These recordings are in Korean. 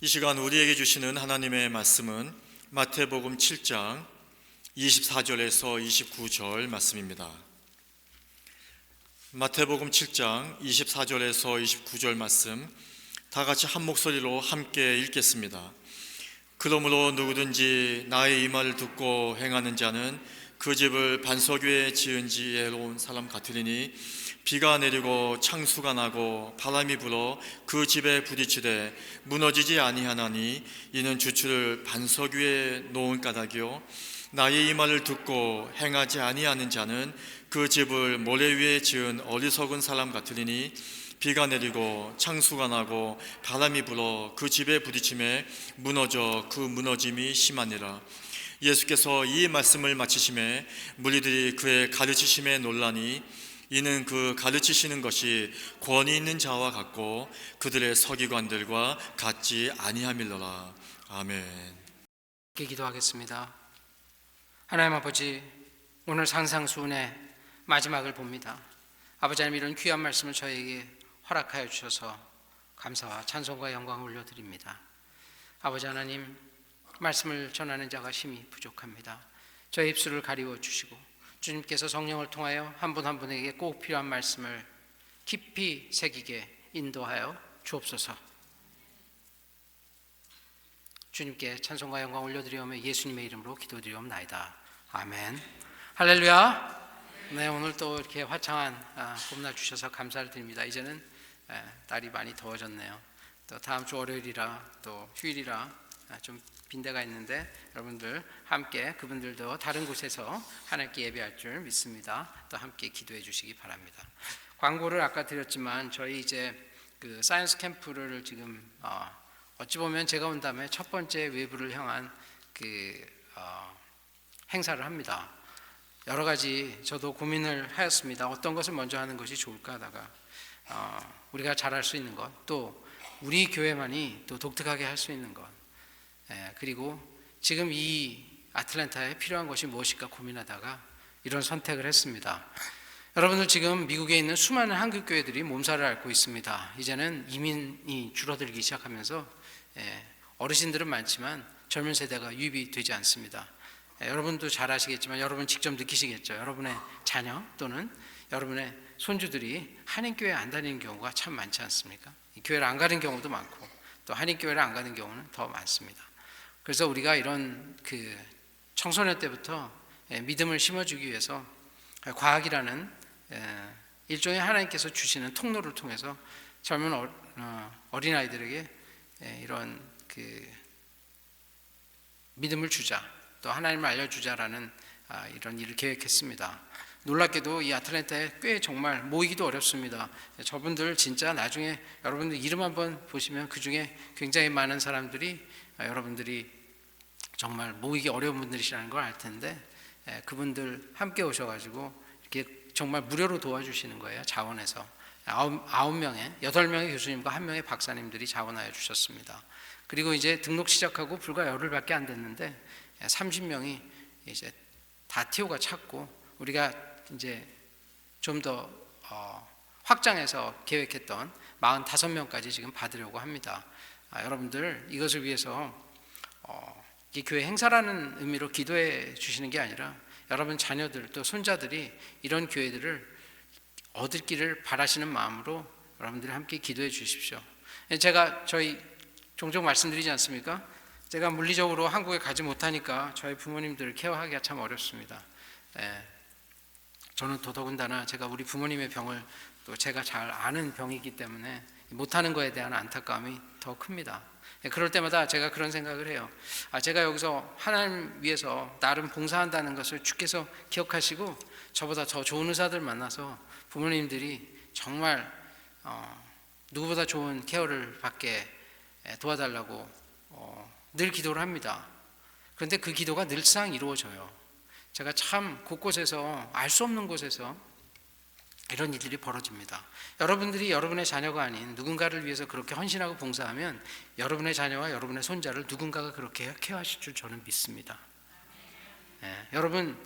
이 시간 우리에게 주시는 하나님의 말씀은 마태복음 7장 24절에서 29절 말씀입니다. 마태복음 7장 24절에서 29절 말씀 다 같이 한 목소리로 함께 읽겠습니다. 그러므로 누구든지 나의 이 말을 듣고 행하는 자는 그 집을 반석 위에 지은 지 애로운 사람 같으리니 비가 내리고 창수가 나고 바람이 불어 그 집에 부딪히되 무너지지 아니하나니 이는 주추를 반석 위에 놓은 까닭이요 나의 이 말을 듣고 행하지 아니하는 자는 그 집을 모래 위에 지은 어리석은 사람 같으리니 비가 내리고 창수가 나고 바람이 불어 그 집에 부딪힘에 무너져 그 무너짐이 심하니라. 예수께서 이 말씀을 마치심에 무리들이 그의 가르치심에 놀라니 이는 그 가르치시는 것이 권위 있는 자와 같고 그들의 서기관들과 같지 아니함일러라. 아멘. 기도하겠습니다. 하나님 아버지, 오늘 산상수훈의 마지막을 봅니다. 아버지 하나님, 이런 귀한 말씀을 저에게 허락하여 주셔서 감사와 찬송과 영광을 올려드립니다. 아버지 하나님, 말씀을 전하는 자가 힘이 부족합니다. 저의 입술을 가리워 주시고 주님께서 성령을 통하여 한 분 한 분에게 꼭 필요한 말씀을 깊이 새기게 인도하여 주옵소서. 주님께 찬송과 영광 올려드리오며 예수님의 이름으로 기도드리옵나이다. 아멘. 할렐루야. 네, 오늘 또 이렇게 화창한 봄날 주셔서 감사를 드립니다. 이제는 날이 많이 더워졌네요. 또 다음 주 월요일이라 또 휴일이라 좀 빈대가 있는데 여러분들 함께 그분들도 다른 곳에서 하나님께 예배할 줄 믿습니다. 또 함께 기도해 주시기 바랍니다. 광고를 아까 드렸지만 저희 이제 그 사이언스 캠프를 지금 어찌 보면 제가 온 다음에 첫 번째 외부를 향한 행사를 합니다. 여러 가지 저도 고민을 하였습니다. 어떤 것을 먼저 하는 것이 좋을까 하다가 우리가 잘할 수 있는 것, 또 우리 교회만이 또 독특하게 할 수 있는 것, 그리고 지금 이 아틀란타에 필요한 것이 무엇일까 고민하다가 이런 선택을 했습니다. 여러분들, 지금 미국에 있는 수많은 한국 교회들이 몸살을 앓고 있습니다. 이제는 이민이 줄어들기 시작하면서 어르신들은 많지만 젊은 세대가 유입이 되지 않습니다. 여러분도 잘 아시겠지만 여러분 직접 느끼시겠죠. 여러분의 자녀 또는 여러분의 손주들이 한인교회 안 다니는 경우가 참 많지 않습니까? 교회를 안 가는 경우도 많고 또 한인교회를 안 가는 경우는 더 많습니다. 그래서 우리가 이런 청소년 때부터 믿음을 심어주기 위해서 과학이라는 일종의 하나님께서 주시는 통로를 통해서 젊은 어린아이들에게 이런 믿음을 주자, 또 하나님을 알려주자라는 이런 일을 계획했습니다. 놀랍게도 이 아틀란타에 꽤 정말 모이기도 어렵습니다. 저분들 진짜 나중에 여러분들 이름 한번 보시면 그 중에 굉장히 많은 사람들이 여러분들이 정말 모이기 어려운 분들이시라는 걸 알 텐데 그분들 함께 오셔가지고 이렇게 정말 무료로 도와주시는 거예요. 자원해서 9명의 8명의 교수님과 1명의 박사님들이 자원하여 주셨습니다. 그리고 이제 등록 시작하고 불과 열흘밖에 안 됐는데 30명이 이제 다 티오가 찼고 우리가 이제 좀 더 확장해서 계획했던 45명까지 지금 받으려고 합니다. 여러분들, 이것을 위해서 이 교회 행사라는 의미로 기도해 주시는 게 아니라 여러분 자녀들 또 손자들이 이런 교회들을 얻기를 바라시는 마음으로 여러분들이 함께 기도해 주십시오. 제가 저희 종종 말씀드리지 않습니까? 제가 물리적으로 한국에 가지 못하니까 저희 부모님들을 케어하기가 참 어렵습니다. 저는 더더군다나 제가 우리 부모님의 병을 또 제가 잘 아는 병이기 때문에 못하는 거에 대한 안타까움이 더 큽니다. 그럴 때마다 제가 그런 생각을 해요. 제가 여기서 하나님 위해서 나름 봉사한다는 것을 주께서 기억하시고 저보다 더 좋은 의사들 만나서 부모님들이 정말 누구보다 좋은 케어를 받게 도와달라고 늘 기도를 합니다. 그런데 그 기도가 늘상 이루어져요. 제가 참 곳곳에서 알 수 없는 곳에서 이런 일들이 벌어집니다. 여러분들이 여러분의 자녀가 아닌 누군가를 위해서 그렇게 헌신하고 봉사하면 여러분의 자녀와 여러분의 손자를 누군가가 그렇게 케어하실 줄 저는 믿습니다. 여러분,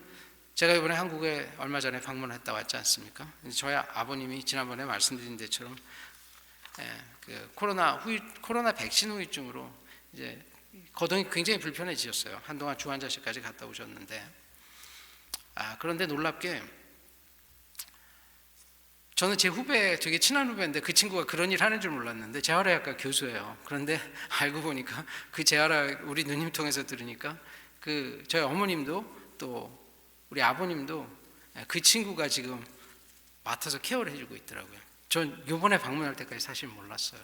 제가 이번에 한국에 얼마 전에 방문했다 왔지 않습니까? 저희 아버님이 지난번에 말씀드린 데처럼 그 코로나 백신 후유증으로 이제 거동이 굉장히 불편해지셨어요. 한동안 중환자실까지 갔다 오셨는데, 그런데 놀랍게 저는 제 후배, 되게 친한 후배인데 그 친구가 그런 일 하는 줄 몰랐는데 재활의학과 교수예요. 그런데 알고 보니까 그 우리 누님 통해서 들으니까 저희 어머님도 또 우리 아버님도 그 친구가 지금 맡아서 케어를 해주고 있더라고요. 전 요번에 방문할 때까지 사실 몰랐어요.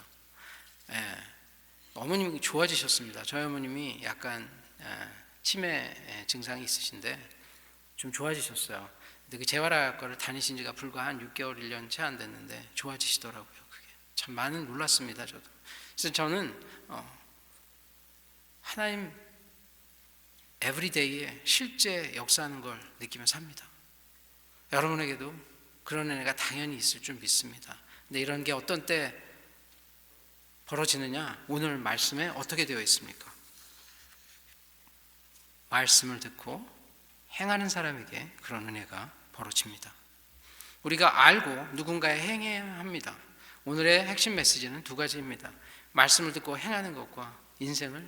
어머님이 좋아지셨습니다. 저희 어머님이 약간 치매 증상이 있으신데 좀 좋아지셨어요. 근데 그 재활학과를 다니신 지가 불과 한 6개월, 1년 채 안 됐는데 좋아지시더라고요. 그게 참 많은 놀랐습니다. 저도. 그래서 저는 하나님 에브리데이에 실제 역사하는 걸 느끼며 삽니다. 여러분에게도 그런 은혜가 당연히 있을 줄 믿습니다. 근데 이런 게 어떤 때 벌어지느냐? 오늘 말씀에 어떻게 되어 있습니까? 말씀을 듣고 행하는 사람에게 그런 은혜가 벌어집니다. 우리가 알고 누군가에 행해야 합니다. 오늘의 핵심 메시지는 두 가지입니다. 말씀을 듣고 행하는 것과 인생을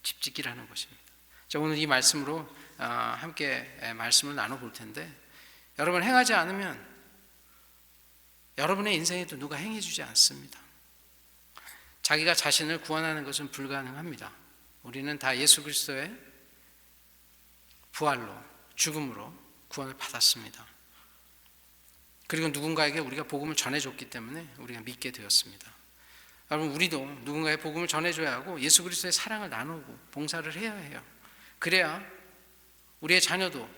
집짓기라는 것입니다. 자, 오늘 이 말씀으로 함께 말씀을 나눠볼 텐데, 여러분 행하지 않으면 여러분의 인생에도 누가 행해주지 않습니다. 자기가 자신을 구원하는 것은 불가능합니다. 우리는 다 예수 그리스도의 부활로, 죽음으로 구원을 받았습니다. 그리고 누군가에게 우리가 복음을 전해줬기 때문에 우리가 믿게 되었습니다. 여러분, 우리도 누군가의 복음을 전해줘야 하고 예수 그리스도의 사랑을 나누고 봉사를 해야 해요. 그래야 우리의 자녀도,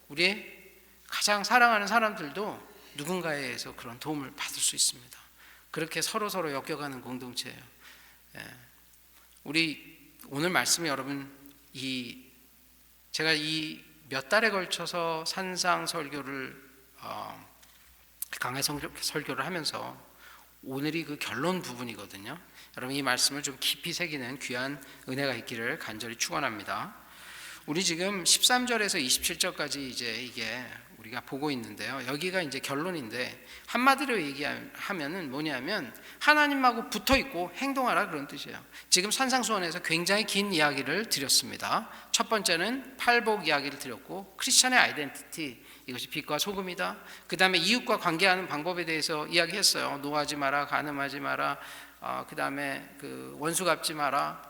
우리의 가장 사랑하는 사람들도 누군가에 의해서 그런 도움을 받을 수 있습니다. 그렇게 서로 엮여가는 공동체예요. 우리 오늘 말씀이 여러분, 제가 이 몇 달에 걸쳐서 산상 설교를 강해 설교를 하면서 오늘이 그 결론 부분이거든요. 여러분 이 말씀을 좀 깊이 새기는 귀한 은혜가 있기를 간절히 축원합니다. 우리 지금 13절에서 27절까지 이제 이게 우리가 보고 있는데요. 여기가 이제 결론인데 한마디로 얘기하면은 뭐냐면 하나님하고 붙어 있고 행동하라 그런 뜻이에요. 지금 산상수훈에서 굉장히 긴 이야기를 드렸습니다. 첫 번째는 팔복 이야기를 드렸고 크리스천의 아이덴티티, 이것이 빛과 소금이다. 그 다음에 이웃과 관계하는 방법에 대해서 이야기했어요. 노하지 마라, 간음하지 마라, 그 다음에 원수 갚지 마라,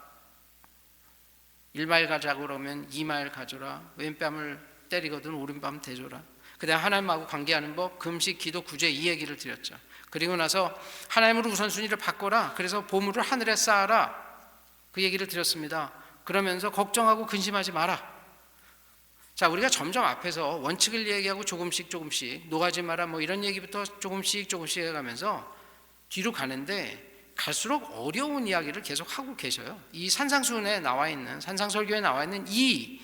1마일 가자고 그러면 2마일 가져라, 왼뺨을 때리거든 오른뺨 대줘라. 그 다음에 하나님하고 관계하는 법, 금식, 기도, 구제, 이 얘기를 드렸죠. 그리고 나서 하나님으로 우선순위를 바꿔라. 그래서 보물을 하늘에 쌓아라, 그 얘기를 드렸습니다. 그러면서 걱정하고 근심하지 마라. 자, 우리가 점점 앞에서 원칙을 얘기하고 조금씩 노하지 마라 뭐 이런 얘기부터 조금씩 해가면서 뒤로 가는데 갈수록 어려운 이야기를 계속 하고 계셔요. 이 산상수훈에 나와 있는, 산상설교에 나와 있는 이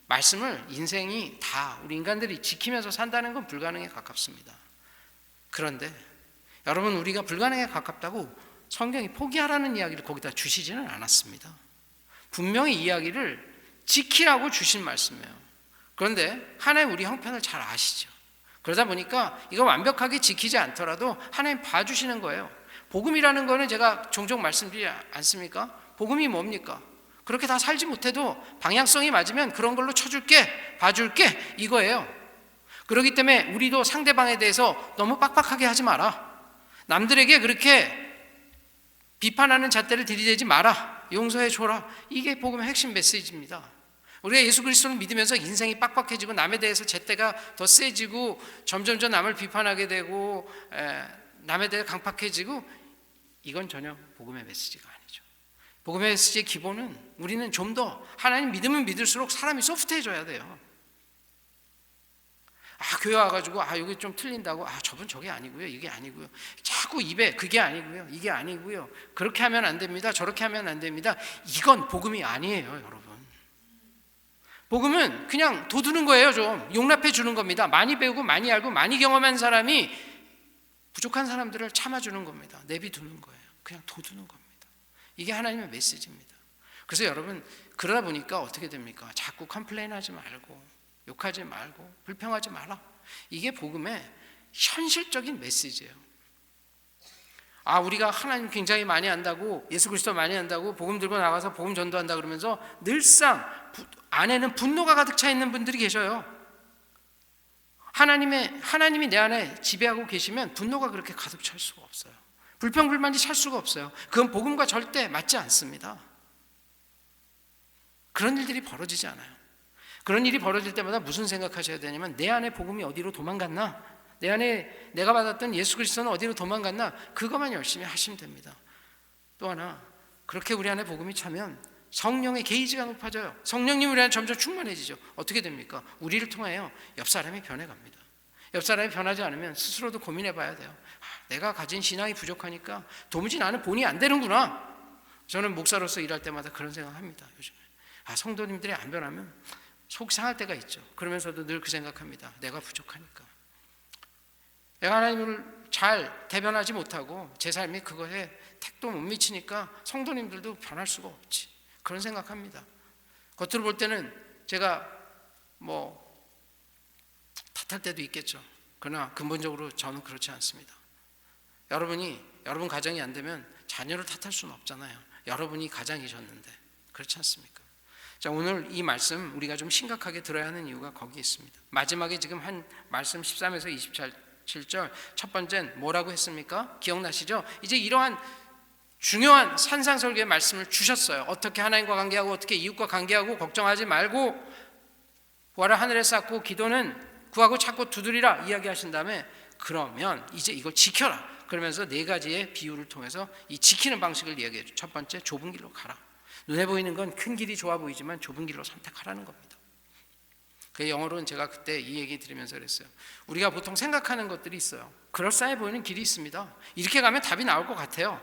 말씀을 인생이 다 우리 인간들이 지키면서 산다는 건 불가능에 가깝습니다. 그런데 여러분, 우리가 불가능에 가깝다고 성경이 포기하라는 이야기를 거기다 주시지는 않았습니다. 분명히 이야기를 지키라고 주신 말씀이에요. 그런데 하나님 우리 형편을 잘 아시죠. 그러다 보니까 이거 완벽하게 지키지 않더라도 하나님 봐주시는 거예요. 복음이라는 거는 제가 종종 말씀드리지 않습니까? 복음이 뭡니까? 그렇게 다 살지 못해도 방향성이 맞으면 그런 걸로 쳐줄게, 봐줄게, 이거예요. 그렇기 때문에 우리도 상대방에 대해서 너무 빡빡하게 하지 마라. 남들에게 그렇게 비판하는 잣대를 들이대지 마라. 용서해 줘라. 이게 복음의 핵심 메시지입니다. 우리가 예수 그리스도를 믿으면서 인생이 빡빡해지고 남에 대해서 잣대가 더 세지고 점점 남을 비판하게 되고 남에 대해 강팍해지고, 이건 전혀 복음의 메시지가 아니죠. 복음의 메시지의 기본은 우리는 좀 더 하나님 믿으면 믿을수록 사람이 소프트해져야 돼요. 교회 와가지고 여기 좀 틀린다고 저분 저게 아니고요, 이게 아니고요, 자꾸 입에 그게 아니고요, 이게 아니고요, 그렇게 하면 안 됩니다, 저렇게 하면 안 됩니다. 이건 복음이 아니에요, 여러분. 복음은 그냥 둬두는 거예요. 좀 용납해 주는 겁니다. 많이 배우고 많이 알고 많이 경험한 사람이 부족한 사람들을 참아주는 겁니다. 내비두는 거예요. 그냥 둬두는 겁니다. 이게 하나님의 메시지입니다. 그래서 여러분, 그러다 보니까 어떻게 됩니까? 자꾸 컴플레인하지 말고 욕하지 말고 불평하지 마라. 이게 복음의 현실적인 메시지예요. 우리가 하나님 굉장히 많이 안다고, 예수 그리스도 많이 안다고 복음 들고 나가서 복음 전도한다 그러면서 늘상 안에는 분노가 가득 차 있는 분들이 계셔요. 하나님이 내 안에 지배하고 계시면 분노가 그렇게 가득 찰 수가 없어요. 불평불만이 찰 수가 없어요. 그건 복음과 절대 맞지 않습니다. 그런 일들이 벌어지지 않아요. 그런 일이 벌어질 때마다 무슨 생각하셔야 되냐면, 내 안에 복음이 어디로 도망갔나? 내 안에 내가 받았던 예수 그리스도는 어디로 도망갔나? 그것만 열심히 하시면 됩니다. 또 하나, 그렇게 우리 안에 복음이 차면 성령의 게이지가 높아져요. 성령님 우리 안에 점점 충만해지죠. 어떻게 됩니까? 우리를 통하여 옆 사람이 변해갑니다. 옆 사람이 변하지 않으면 스스로도 고민해 봐야 돼요. 내가 가진 신앙이 부족하니까 도무지 나는 본이 안 되는구나. 저는 목사로서 일할 때마다 그런 생각합니다. 요즘에 성도님들이 안 변하면 속 상할 때가 있죠. 그러면서도 늘 그 생각합니다. 내가 부족하니까, 내가 하나님을 잘 대변하지 못하고 제 삶이 그것에 택도 못 미치니까 성도님들도 변할 수가 없지. 그런 생각합니다. 겉으로 볼 때는 제가 탓할 때도 있겠죠. 그러나 근본적으로 저는 그렇지 않습니다. 여러분 가정이 안 되면 자녀를 탓할 수는 없잖아요. 여러분이 가장이셨는데. 그렇지 않습니까? 자, 오늘 이 말씀 우리가 좀 심각하게 들어야 하는 이유가 거기에 있습니다. 마지막에 지금 한 말씀 13에서 27절 첫 번째는 뭐라고 했습니까? 기억나시죠? 이제 이러한 중요한 산상설교의 말씀을 주셨어요. 어떻게 하나님과 관계하고 어떻게 이웃과 관계하고, 걱정하지 말고 보아라 하늘에 쌓고 기도는 구하고 찾고 두드리라 이야기하신 다음에, 그러면 이제 이걸 지켜라. 그러면서 네 가지의 비유를 통해서 이 지키는 방식을 이야기해줘. 첫 번째, 좁은 길로 가라. 눈에 보이는 건 큰 길이 좋아 보이지만 좁은 길로 선택하라는 겁니다. 그 영어로는 제가 그때 이 얘기 들으면서 그랬어요. 우리가 보통 생각하는 것들이 있어요. 그럴싸해 보이는 길이 있습니다. 이렇게 가면 답이 나올 것 같아요.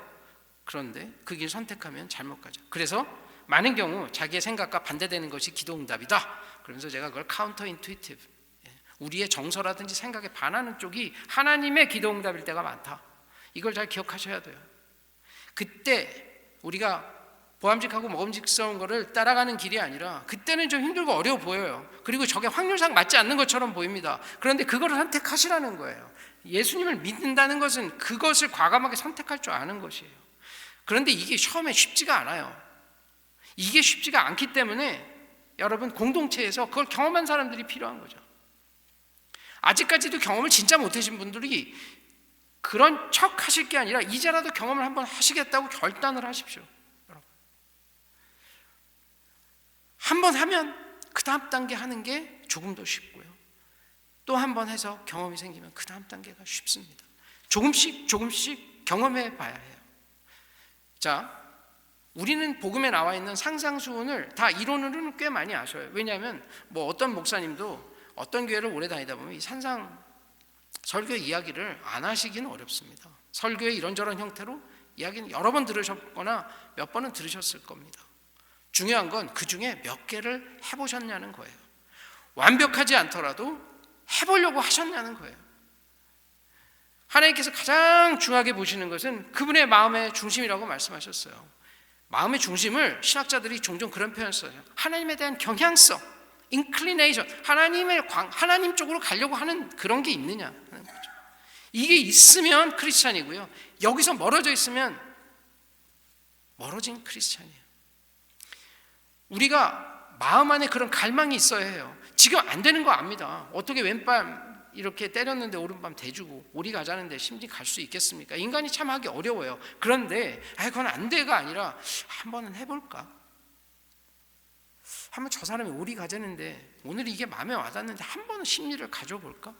그런데 그 길 선택하면 잘못 가죠. 그래서 많은 경우 자기의 생각과 반대되는 것이 기도응답이다. 그러면서 제가 그걸 카운터 인투이티브, 우리의 정서라든지 생각에 반하는 쪽이 하나님의 기도응답일 때가 많다. 이걸 잘 기억하셔야 돼요. 그때 우리가 보암직하고 먹음직스러운 거를 따라가는 길이 아니라, 그때는 좀 힘들고 어려워 보여요. 그리고 저게 확률상 맞지 않는 것처럼 보입니다. 그런데 그거를 선택하시라는 거예요. 예수님을 믿는다는 것은 그것을 과감하게 선택할 줄 아는 것이에요. 그런데 이게 처음에 쉽지가 않아요. 이게 쉽지가 않기 때문에 여러분, 공동체에서 그걸 경험한 사람들이 필요한 거죠. 아직까지도 경험을 진짜 못하신 분들이 그런 척 하실 게 아니라 이제라도 경험을 한번 하시겠다고 결단을 하십시오. 한번 하면 그 다음 단계 하는 게 조금 더 쉽고요. 또 한 번 해서 경험이 생기면 그 다음 단계가 쉽습니다. 조금씩 경험해 봐야 해요. 자, 우리는 복음에 나와 있는 상상수훈을 다 이론으로는 꽤 많이 아셔요. 왜냐하면 어떤 목사님도 어떤 교회를 오래 다니다 보면 이 산상 설교 이야기를 안 하시기는 어렵습니다. 설교의 이런저런 형태로 이야기는 여러 번 들으셨거나 몇 번은 들으셨을 겁니다. 중요한 건 그 중에 몇 개를 해보셨냐는 거예요. 완벽하지 않더라도 해보려고 하셨냐는 거예요. 하나님께서 가장 중요하게 보시는 것은 그분의 마음의 중심이라고 말씀하셨어요. 마음의 중심을 신학자들이 종종 그런 표현을 써요. 하나님에 대한 경향성, inclination, 하나님 쪽으로 가려고 하는 그런 게 있느냐 하는 거죠. 이게 있으면 크리스찬이고요. 여기서 멀어져 있으면 멀어진 크리스찬이에요. 우리가 마음 안에 그런 갈망이 있어야 해요. 지금 안 되는 거 압니다. 어떻게 왼밤 이렇게 때렸는데 오른밤 대주고 오리 가자는데 심지 갈 수 있겠습니까? 인간이 참 하기 어려워요. 그런데 그건 안 돼가 아니라 한번은 해볼까? 한번 저 사람이 오리 가자는데 오늘 이게 마음에 와닿는데 한 번은 심리를 가져볼까?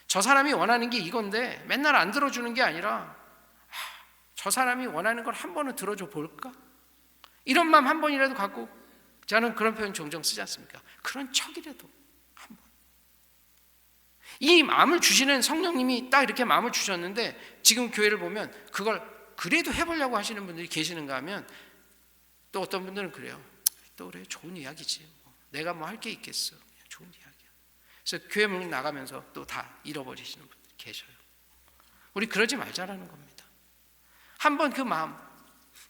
저 사람이 원하는 게 이건데 맨날 안 들어주는 게 아니라 저 사람이 원하는 걸 한 번은 들어줘 볼까? 이런 마음 한 번이라도 갖고, 저는 그런 표현 종종 쓰지 않습니까? 그런 척이라도 한 번. 이 마음을 주시는 성령님이 딱 이렇게 마음을 주셨는데, 지금 교회를 보면 그걸 그래도 해보려고 하시는 분들이 계시는가 하면, 또 어떤 분들은 그래요. 또 그래, 좋은 이야기지. 내가 뭐 할 게 있겠어. 그냥 좋은 이야기야. 그래서 교회 문 나가면서 또 다 잃어버리시는 분들이 계셔요. 우리 그러지 말자라는 겁니다. 한번 그 마음,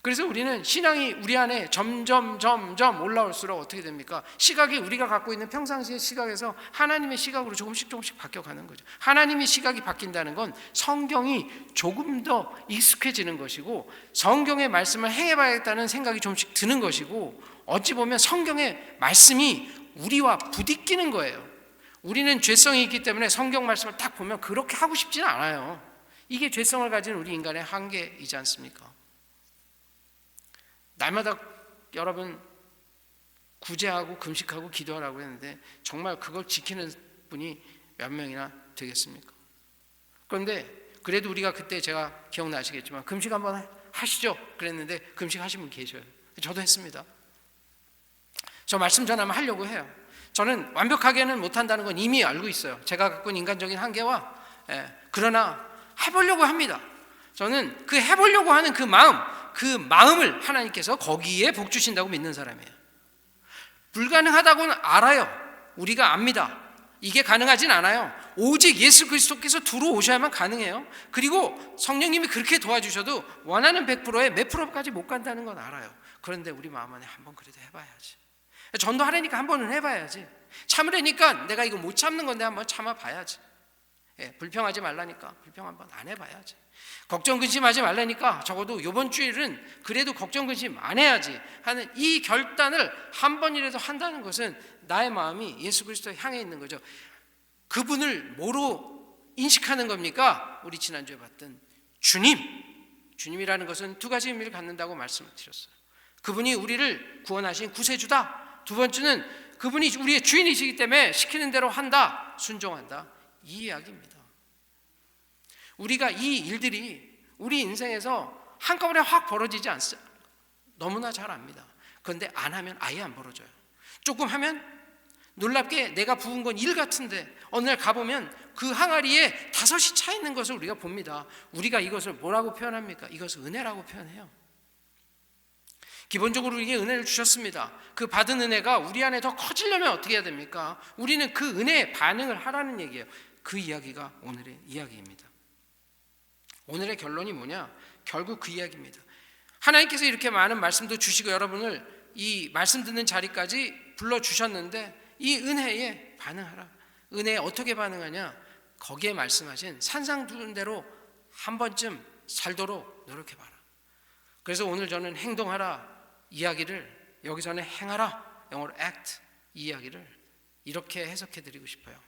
그래서 우리는 신앙이 우리 안에 점점 올라올수록 어떻게 됩니까? 시각이 우리가 갖고 있는 평상시의 시각에서 하나님의 시각으로 조금씩 바뀌어가는 거죠. 하나님의 시각이 바뀐다는 건 성경이 조금 더 익숙해지는 것이고, 성경의 말씀을 행해봐야겠다는 생각이 조금씩 드는 것이고, 어찌 보면 성경의 말씀이 우리와 부딪히는 거예요. 우리는 죄성이 있기 때문에 성경 말씀을 딱 보면 그렇게 하고 싶지는 않아요. 이게 죄성을 가진 우리 인간의 한계이지 않습니까? 날마다 여러분 구제하고 금식하고 기도하라고 했는데 정말 그걸 지키는 분이 몇 명이나 되겠습니까? 그런데 그래도 우리가 그때, 제가 기억나시겠지만 금식 한번 하시죠 그랬는데 금식하신 분 계셔요. 저도 했습니다. 저 말씀 전하면 하려고 해요. 저는 완벽하게는 못한다는 건 이미 알고 있어요. 제가 갖고 있는 인간적인 한계와, 그러나 해보려고 합니다. 저는 그 해보려고 하는 그 마음을 하나님께서 거기에 복 주신다고 믿는 사람이에요. 불가능하다고는 알아요. 우리가 압니다. 이게 가능하진 않아요. 오직 예수 그리스도께서 들어오셔야만 가능해요. 그리고 성령님이 그렇게 도와주셔도 원하는 100%에 몇 프로까지 못 간다는 건 알아요. 그런데 우리 마음 안에 한번 그래도 해봐야지. 전도하려니까 한 번은 해봐야지. 참으려니까 내가 이거 못 참는 건데 한번 참아봐야지. 불평하지 말라니까 불평 한번 안 해봐야지. 걱정 근심하지 말라니까 적어도 이번 주일은 그래도 걱정 근심 안 해야지 하는 이 결단을 한 번이라도 한다는 것은 나의 마음이 예수 그리스도에 향해 있는 거죠. 그분을 뭐로 인식하는 겁니까? 우리 지난주에 봤던 주님이라는 것은 두 가지 의미를 갖는다고 말씀을 드렸어요. 그분이 우리를 구원하신 구세주다. 두 번째는 그분이 우리의 주인이시기 때문에 시키는 대로 한다, 순종한다, 이 이야기입니다. 우리가 이 일들이 우리 인생에서 한꺼번에 확 벌어지지 않습니다. 너무나 잘 압니다. 그런데 안 하면 아예 안 벌어져요. 조금 하면 놀랍게 내가 부은 건 일 같은데 어느 날 가보면 그 항아리에 5이 차 있는 것을 우리가 봅니다. 우리가 이것을 뭐라고 표현합니까? 이것을 은혜라고 표현해요. 기본적으로 우리에게 은혜를 주셨습니다. 그 받은 은혜가 우리 안에 더 커지려면 어떻게 해야 됩니까? 우리는 그 은혜에 반응을 하라는 얘기예요. 그 이야기가 오늘의 이야기입니다. 오늘의 결론이 뭐냐? 결국 그 이야기입니다. 하나님께서 이렇게 많은 말씀도 주시고 여러분을 이 말씀 듣는 자리까지 불러주셨는데 이 은혜에 반응하라. 은혜에 어떻게 반응하냐? 거기에 말씀하신 산상두는 대로 한 번쯤 살도록 노력해봐라. 그래서 오늘 저는 행동하라 이야기를 여기서는 행하라, 영어로 act 이 이야기를 이렇게 해석해드리고 싶어요.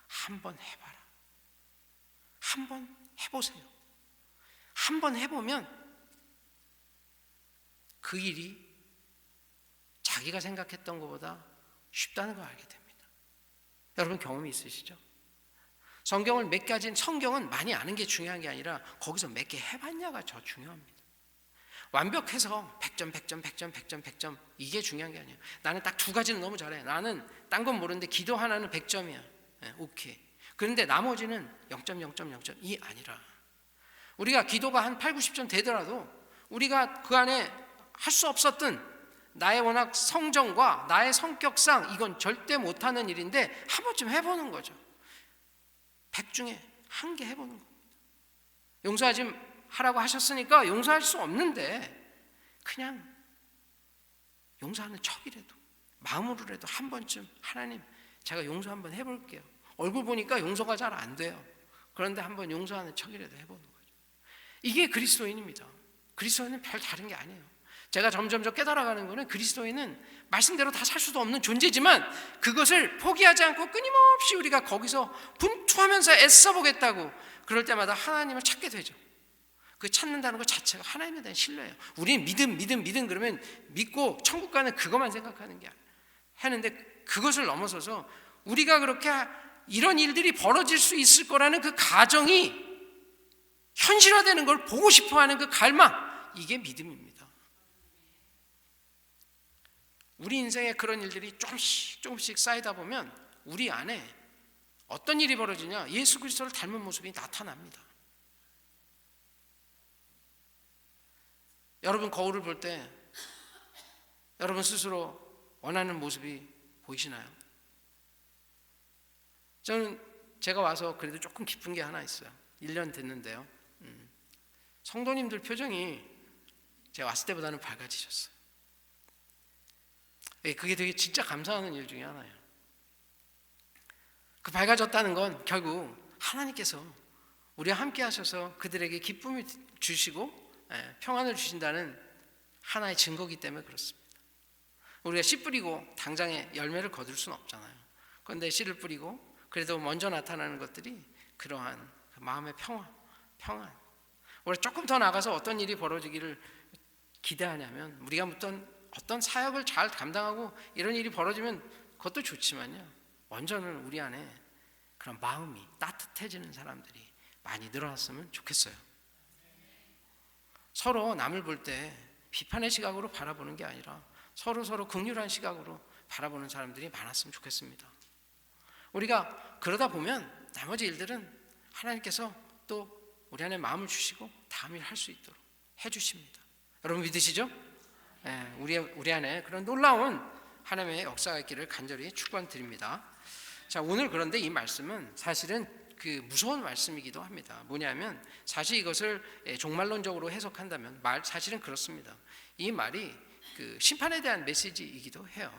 한번 해봐라. 한번 해보세요. 한번 해보면 그 일이 자기가 생각했던 것보다 쉽다는 걸 알게 됩니다. 여러분 경험이 있으시죠? 성경을 몇 가지, 성경은 많이 아는 게 중요한 게 아니라 거기서 몇 개 해봤냐가 더 중요합니다. 완벽해서 100점 이게 중요한 게 아니에요. 나는 딱 2가지는 너무 잘해. 나는 딴 건 모르는데 기도 하나는 100점이야. 오케이. 그런데 나머지는 0.0.0.이 아니라 우리가 기도가 한 8, 90점 되더라도 우리가 그 안에 할 수 없었던 나의 워낙 성정과 나의 성격상 이건 절대 못하는 일인데 한 번쯤 해보는 거죠. 100 중에 1개 해보는 겁니다. 용서하지 하라고 하셨으니까 용서할 수 없는데 그냥 용서하는 척이라도 마음으로라도 한 번쯤 하나님 제가 용서 한번 해볼게요. 얼굴 보니까 용서가 잘 안 돼요. 그런데 한번 용서하는 척이라도 해보는 거죠. 이게 그리스도인입니다. 그리스도인은 별 다른 게 아니에요. 제가 점점 깨달아가는 거는 그리스도인은 말씀대로 다 살 수도 없는 존재지만 그것을 포기하지 않고 끊임없이 우리가 거기서 분투하면서 애써보겠다고 그럴 때마다 하나님을 찾게 되죠. 그 찾는다는 것 자체가 하나님에 대한 신뢰예요. 우리는 믿음 그러면 믿고 천국 가는 그것만 생각하는 게 하는데 그것을 넘어서서 우리가 그렇게 이런 일들이 벌어질 수 있을 거라는 그 가정이 현실화되는 걸 보고 싶어하는 그 갈망, 이게 믿음입니다. 우리 인생에 그런 일들이 조금씩 쌓이다 보면 우리 안에 어떤 일이 벌어지냐? 예수 그리스도를 닮은 모습이 나타납니다. 여러분 거울을 볼 때 여러분 스스로 원하는 모습이 보이시나요? 저는 제가 와서 그래도 조금 기쁜 게 하나 있어요. 1년 됐는데요. 성도님들 표정이 제가 왔을 때보다는 밝아지셨어요. 그게 되게 진짜 감사하는 일 중에 하나예요. 그 밝아졌다는 건 결국 하나님께서 우리와 함께 하셔서 그들에게 기쁨을 주시고 평안을 주신다는 하나의 증거이기 때문에 그렇습니다. 우리가 씨 뿌리고 당장에 열매를 거둘 수는 없잖아요. 그런데 씨를 뿌리고 그래도 먼저 나타나는 것들이 그러한 마음의 평안. 우리가 조금 더 나가서 어떤 일이 벌어지기를 기대하냐면, 우리가 어떤 사역을 잘 감당하고 이런 일이 벌어지면 그것도 좋지만요, 먼저는 우리 안에 그런 마음이 따뜻해지는 사람들이 많이 늘어났으면 좋겠어요. 서로 남을 볼 때 비판의 시각으로 바라보는 게 아니라 서로 긍휼한 시각으로 바라보는 사람들이 많았으면 좋겠습니다. 우리가 그러다 보면 나머지 일들은 하나님께서 또 우리 안에 마음을 주시고 다음 일 할 수 있도록 해주십니다. 여러분 믿으시죠? 우리 안에 그런 놀라운 하나님의 역사가 있기를 간절히 축원드립니다. 자, 오늘 그런데 이 말씀은 사실은 그 무서운 말씀이기도 합니다. 뭐냐면 사실 이것을 종말론적으로 해석한다면 사실은 그렇습니다. 이 말이 그 심판에 대한 메시지이기도 해요.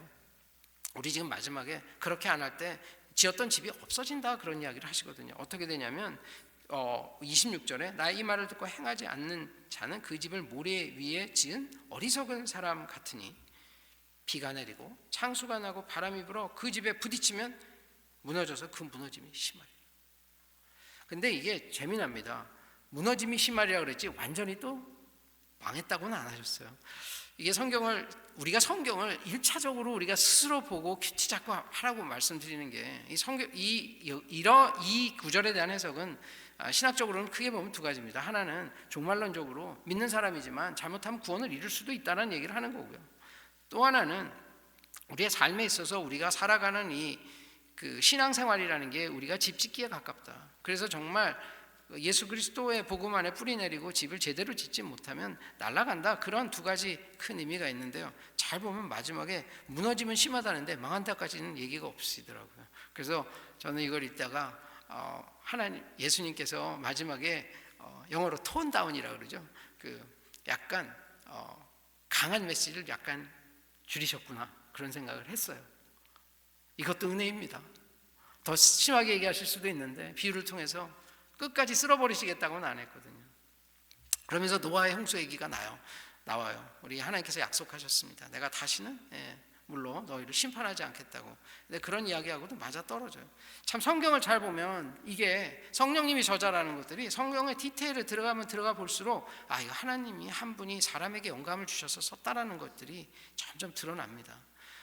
우리 지금 마지막에 그렇게 안 할 때 지었던 집이 없어진다 그런 이야기를 하시거든요. 어떻게 되냐면 26절에 나의 이 말을 듣고 행하지 않는 자는 그 집을 모래 위에 지은 어리석은 사람 같으니 비가 내리고 창수가 나고 바람이 불어 그 집에 부딪히면 무너져서 그 무너짐이 심하리라. 근데 이게 재미납니다. 무너짐이 심하리라 그랬지 완전히 또 망했다고는 안 하셨어요. 이게 우리가 성경을 1차적으로 우리가 스스로 보고 큐티 잡고 하라고 말씀드리는 게 이 구절에 대한 해석은 신학적으로는 크게 보면 두 가지입니다. 하나는 종말론적으로 믿는 사람이지만 잘못하면 구원을 잃을 수도 있다는 얘기를 하는 거고요. 또 하나는 우리의 삶에 있어서 우리가 살아가는 그 신앙생활이라는 게 우리가 집 짓기에 가깝다. 그래서 정말 예수 그리스도의 복음 안에 뿌리 내리고 집을 제대로 짓지 못하면 날아간다. 그런 두 가지 큰 의미가 있는데요. 잘 보면 마지막에 무너지면 심하다는데 망한다까지는 얘기가 없으시더라고요. 그래서 저는 이걸 읽다가 예수님께서 마지막에 영어로 톤 다운이라고 그러죠. 그 약간 강한 메시지를 약간 줄이셨구나 그런 생각을 했어요. 이것도 은혜입니다. 더 심하게 얘기하실 수도 있는데 비유를 통해서 끝까지 쓸어버리시겠다고는 안 했거든요. 그러면서 노아의 홍수 얘기가 나와요. 우리 하나님께서 약속하셨습니다. 내가 다시는 물론 너희를 심판하지 않겠다고. 근데 그런 이야기하고도 맞아떨어져요. 참 성경을 잘 보면 이게 성령님이 저자라는 것들이 성경의 디테일에 들어가 볼수록 이거 하나님이 한 분이 사람에게 영감을 주셔서 썼다라는 것들이 점점 드러납니다.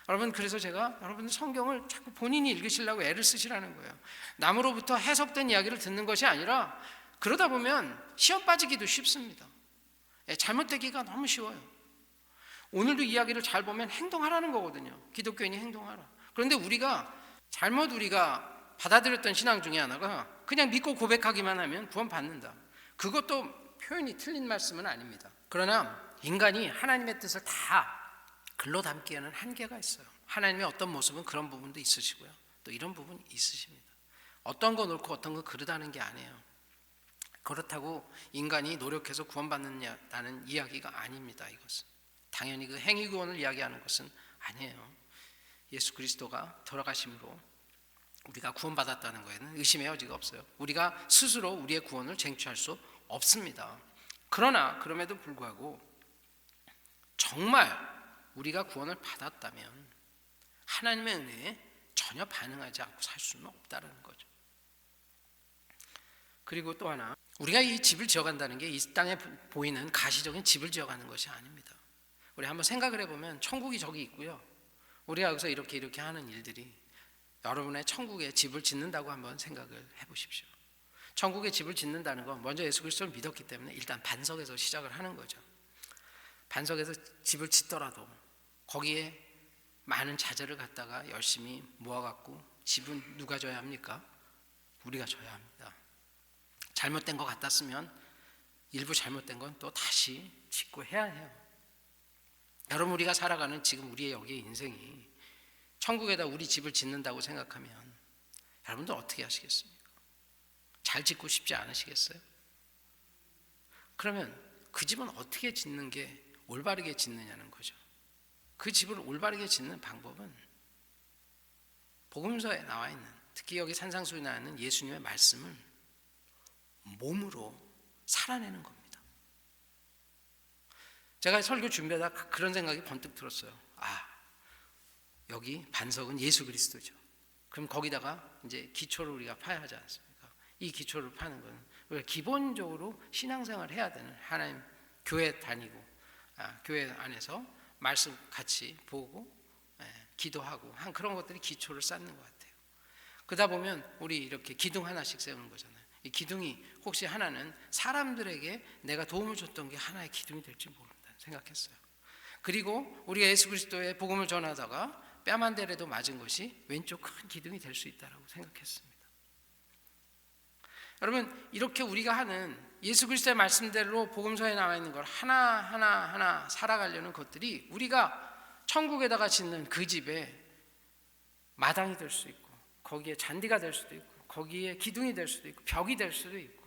여러분, 그래서 제가 여러분들 성경을 자꾸 본인이 읽으시려고 애를 쓰시라는 거예요. 남으로부터 해석된 이야기를 듣는 것이 아니라 그러다 보면 시험 빠지기도 쉽습니다. 잘못되기가 너무 쉬워요. 오늘도 이야기를 잘 보면 행동하라는 거거든요. 기독교인이 행동하라. 그런데 우리가 받아들였던 신앙 중에 하나가 그냥 믿고 고백하기만 하면 구원 받는다. 그것도 표현이 틀린 말씀은 아닙니다. 그러나 인간이 하나님의 뜻을 다 글로 담기에는 한계가 있어요. 하나님의 어떤 모습은 그런 부분도 있으시고요. 또 이런 부분이 있으십니다. 어떤 건 옳고 어떤 건 그르다는 게 아니에요. 그렇다고 인간이 노력해서 구원받는다는 이야기가 아닙니다. 이것은 당연히 그 행위 구원을 이야기하는 것은 아니에요. 예수 그리스도가 돌아가심으로 우리가 구원받았다는 거에는 의심의 여지가 없어요. 우리가 스스로 우리의 구원을 쟁취할 수 없습니다. 그러나 그럼에도 불구하고 정말 우리가 구원을 받았다면 하나님의 은혜에 전혀 반응하지 않고 살 수는 없다는 거죠. 그리고 또 하나, 우리가 이 집을 지어간다는 게 이 땅에 보이는 가시적인 집을 지어가는 것이 아닙니다. 우리 한번 생각을 해보면 천국이 저기 있고요. 우리가 여기서 이렇게 하는 일들이 여러분의 천국에 집을 짓는다고 한번 생각을 해보십시오. 천국에 집을 짓는다는 건 먼저 예수 그리스도를 믿었기 때문에 일단 반석에서 시작을 하는 거죠. 반석에서 집을 짓더라도 거기에 많은 자재를 갖다가 열심히 모아갖고 집은 누가 져야 합니까? 우리가 져야 합니다. 잘못된 것 같았으면 일부 잘못된 건 또 다시 짓고 해야 해요. 여러분, 우리가 살아가는 지금 우리의 여기의 인생이 천국에다 우리 집을 짓는다고 생각하면 여러분들 어떻게 하시겠습니까? 잘 짓고 싶지 않으시겠어요? 그러면 그 집은 어떻게 짓는 게 올바르게 짓느냐는 거죠. 그 집을 올바르게 짓는 방법은 복음서에 나와 있는, 특히 여기 산상수에 나와 있는 예수님의 말씀을 몸으로 살아내는 겁니다. 제가 설교 준비하다가 그런 생각이 번뜩 들었어요. 여기 반석은 예수 그리스도죠. 그럼 거기다가 이제 기초를 우리가 파야 하지 않습니까? 이 기초를 파는 것은 우리가 기본적으로 신앙생활을 해야 되는, 하나님 교회 다니고 교회 안에서 말씀 같이 보고 기도하고 한 그런 것들이 기초를 쌓는 것 같아요. 그러다 보면 우리 이렇게 기둥 하나씩 세우는 거잖아요. 이 기둥이 혹시 하나는 사람들에게 내가 도움을 줬던 게 하나의 기둥이 될지 모른다 생각했어요. 그리고 우리가 예수 그리스도의 복음을 전하다가 뺨 한 대라도 맞은 것이 왼쪽 큰 기둥이 될 수 있다고 생각했습니다. 여러분, 이렇게 우리가 하는 예수 그리스도의 말씀대로 복음서에 나와 있는 걸 하나 살아가려는 것들이 우리가 천국에다가 짓는 그 집에 마당이 될 수 있고, 거기에 잔디가 될 수도 있고, 거기에 기둥이 될 수도 있고, 벽이 될 수도 있고,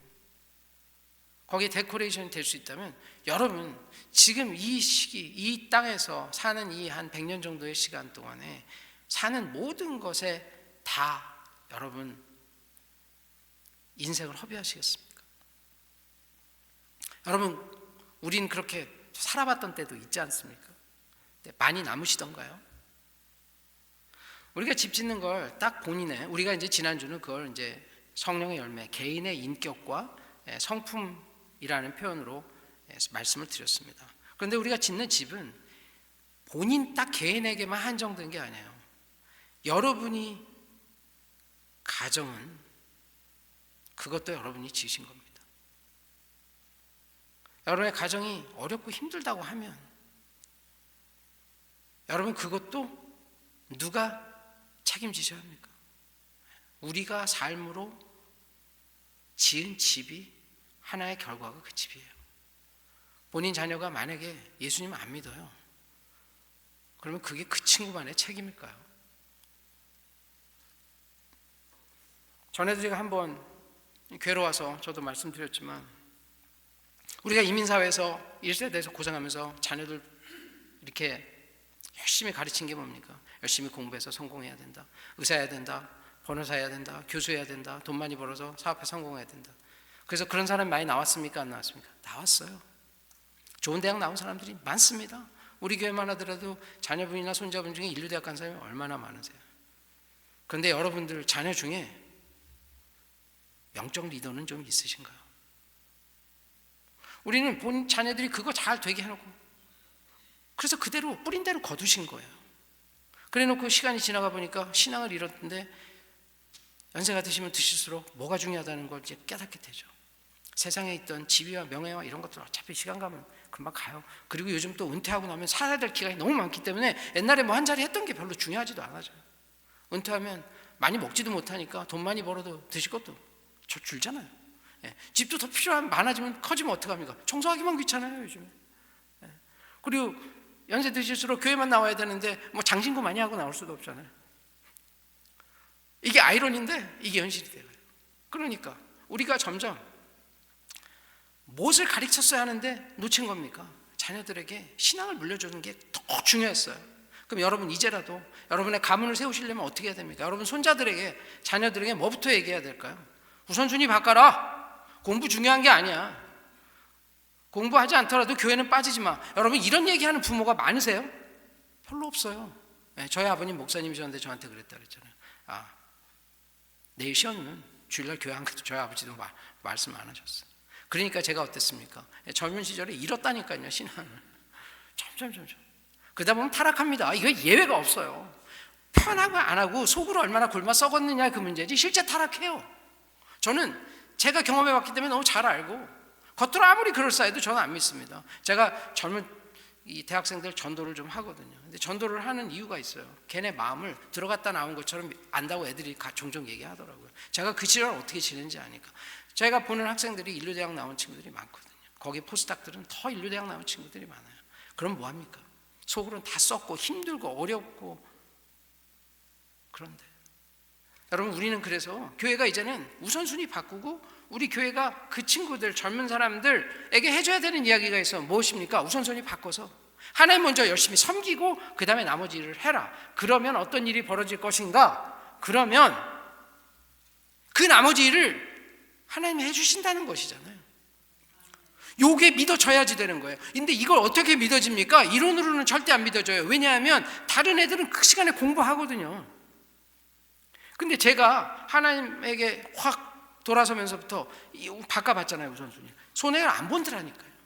거기에 데코레이션이 될 수 있다면, 여러분 지금 이 시기, 이 땅에서 사는 이 한 100년 정도의 시간 동안에 사는 모든 것에 다 여러분 인생을 허비하시겠습니까? 여러분, 우린 그렇게 살아봤던 때도 있지 않습니까? 많이 남으시던가요? 우리가 집 짓는 걸 딱 본인의, 우리가 이제 지난주는 그걸 이제 성령의 열매, 개인의 인격과 성품이라는 표현으로 말씀을 드렸습니다. 그런데 우리가 짓는 집은 본인 딱 개인에게만 한정된 게 아니에요. 여러분이 가정은 그것도 여러분이 지으신 겁니다. 여러분의 가정이 어렵고 힘들다고 하면 여러분 그것도 누가 책임지셔야 합니까? 우리가 삶으로 지은 집이 하나의 결과가 그 집이에요. 본인 자녀가 만약에 예수님 안 믿어요, 그러면 그게 그 친구만의 책임일까요? 전에도 제가 한번 교회로 와서 저도 말씀드렸지만, 우리가 이민사회에서 1세대에서 고생하면서 자녀들 이렇게 열심히 가르친 게 뭡니까? 열심히 공부해서 성공해야 된다, 의사해야 된다, 변호사 해야 된다, 교수해야 된다, 돈 많이 벌어서 사업에 성공해야 된다. 그래서 그런 사람이 많이 나왔습니까? 안 나왔습니까? 나왔어요. 좋은 대학 나온 사람들이 많습니다. 우리 교회만 하더라도 자녀분이나 손자분 중에 인류대학 간 사람이 얼마나 많으세요? 그런데 여러분들 자녀 중에 영적 리더는 좀 있으신가요? 우리는 본 자녀들이 그거 잘 되게 해놓고, 그래서 그대로 뿌린 대로 거두신 거예요. 그래 놓고 시간이 지나가 보니까 신앙을 잃었는데, 연세가 드시면 드실수록 뭐가 중요하다는 걸 이제 깨닫게 되죠. 세상에 있던 지위와 명예와 이런 것들 어차피 시간 가면 금방 가요. 그리고 요즘 또 은퇴하고 나면 살아야 될 기간이 너무 많기 때문에 옛날에 뭐 한 자리 했던 게 별로 중요하지도 않아져요. 은퇴하면 많이 먹지도 못하니까 돈 많이 벌어도 드실 것도 저 줄잖아요. 집도 더 필요하면 많아지면 커지면 어떡합니까? 청소하기만 귀찮아요 요즘에. 그리고 연세 드실수록 교회만 나와야 되는데 뭐 장신구 많이 하고 나올 수도 없잖아요. 이게 아이러니인데 이게 현실이 돼요. 그러니까 우리가 점점 무엇을 가르쳤어야 하는데 놓친 겁니까? 자녀들에게 신앙을 물려주는 게 더 중요했어요. 그럼 여러분 이제라도 여러분의 가문을 세우시려면 어떻게 해야 됩니까? 여러분 손자들에게, 자녀들에게 뭐부터 얘기해야 될까요? 우선순위 바꿔라. 공부 중요한 게 아니야. 공부하지 않더라도 교회는 빠지지 마. 여러분 이런 얘기하는 부모가 많으세요? 별로 없어요. 저희 아버님 목사님이셨는데 저한테 그랬다 그랬잖아요. 내일 시험은 주일날 교회 안 가도 저희 아버지도 말씀 안 하셨어요. 그러니까 제가 어땠습니까? 젊은 시절에 잃었다니까요, 신앙을. 점점. 그러다 보면 타락합니다. 이거 예외가 없어요. 표현하고 안 하고 속으로 얼마나 굶어 썩었느냐 그 문제지 실제 타락해요. 저는 제가 경험해봤기 때문에 너무 잘 알고, 겉으로 아무리 그럴싸해도 저는 안 믿습니다. 제가 젊은 이 대학생들 전도를 좀 하거든요. 근데 전도를 하는 이유가 있어요. 걔네 마음을 들어갔다 나온 것처럼 안다고 애들이 종종 얘기하더라고요. 제가 그 시절 어떻게 지낸지 아니까. 제가 보는 학생들이 인류대학 나온 친구들이 많거든요. 거기 포스닥들은 더 인류대학 나온 친구들이 많아요. 그럼 뭐합니까? 속으로는 다 썩고 힘들고 어렵고. 그런데 여러분, 우리는 그래서 교회가 이제는 우선순위 바꾸고 우리 교회가 그 친구들, 젊은 사람들에게 해줘야 되는 이야기가 있어. 무엇입니까? 우선순위 바꿔서 하나님 먼저 열심히 섬기고 그 다음에 나머지 일을 해라. 그러면 어떤 일이 벌어질 것인가? 그러면 그 나머지 일을 하나님이 해주신다는 것이잖아요. 요게 믿어져야지 되는 거예요. 근데 이걸 어떻게 믿어집니까? 이론으로는 절대 안 믿어져요. 왜냐하면 다른 애들은 그 시간에 공부하거든요. 근데 제가 하나님에게 확 돌아서면서부터 바꿔봤잖아요. 우선순위. 손해를 안 본다니까요.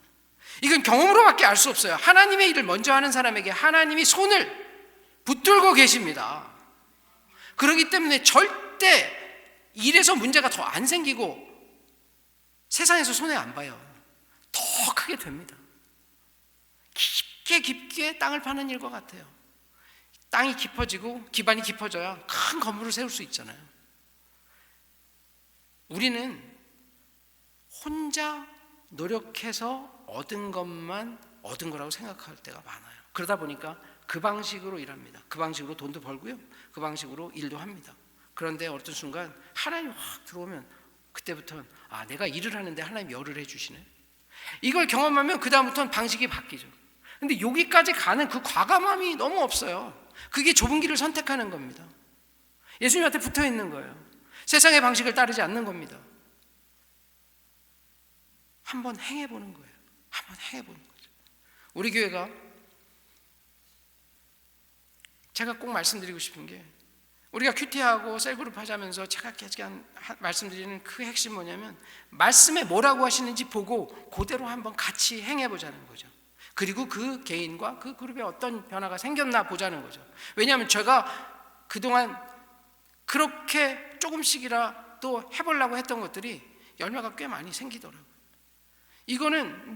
이건 경험으로밖에 알 수 없어요. 하나님의 일을 먼저 하는 사람에게 하나님이 손을 붙들고 계십니다. 그렇기 때문에 절대 일에서 문제가 더 안 생기고 세상에서 손해 안 봐요. 더 크게 됩니다. 깊게 땅을 파는 일과 같아요. 땅이 깊어지고 기반이 깊어져야 큰 건물을 세울 수 있잖아요. 우리는 혼자 노력해서 얻은 것만 얻은 거라고 생각할 때가 많아요. 그러다 보니까 그 방식으로 일합니다. 그 방식으로 돈도 벌고요. 그 방식으로 일도 합니다. 그런데 어떤 순간 하나님이 확 들어오면 그때부터는 내가 일을 하는데 하나님이 열을 해주시네. 이걸 경험하면 그 다음부터는 방식이 바뀌죠. 근데 여기까지 가는 그 과감함이 너무 없어요. 그게 좁은 길을 선택하는 겁니다. 예수님한테 붙어 있는 거예요. 세상의 방식을 따르지 않는 겁니다. 한번 행해보는 거예요. 한번 해보는 거죠. 우리 교회가 제가 꼭 말씀드리고 싶은 게 우리가 큐티하고 셀그룹 하자면서 제가 말씀드리는 그 핵심 뭐냐면 말씀에 뭐라고 하시는지 보고 그대로 한번 같이 행해보자는 거죠. 그리고 그 개인과 그 그룹에 어떤 변화가 생겼나 보자는 거죠. 왜냐하면 제가 그동안 그렇게 조금씩이라도 해보려고 했던 것들이 열매가 꽤 많이 생기더라고요. 이거는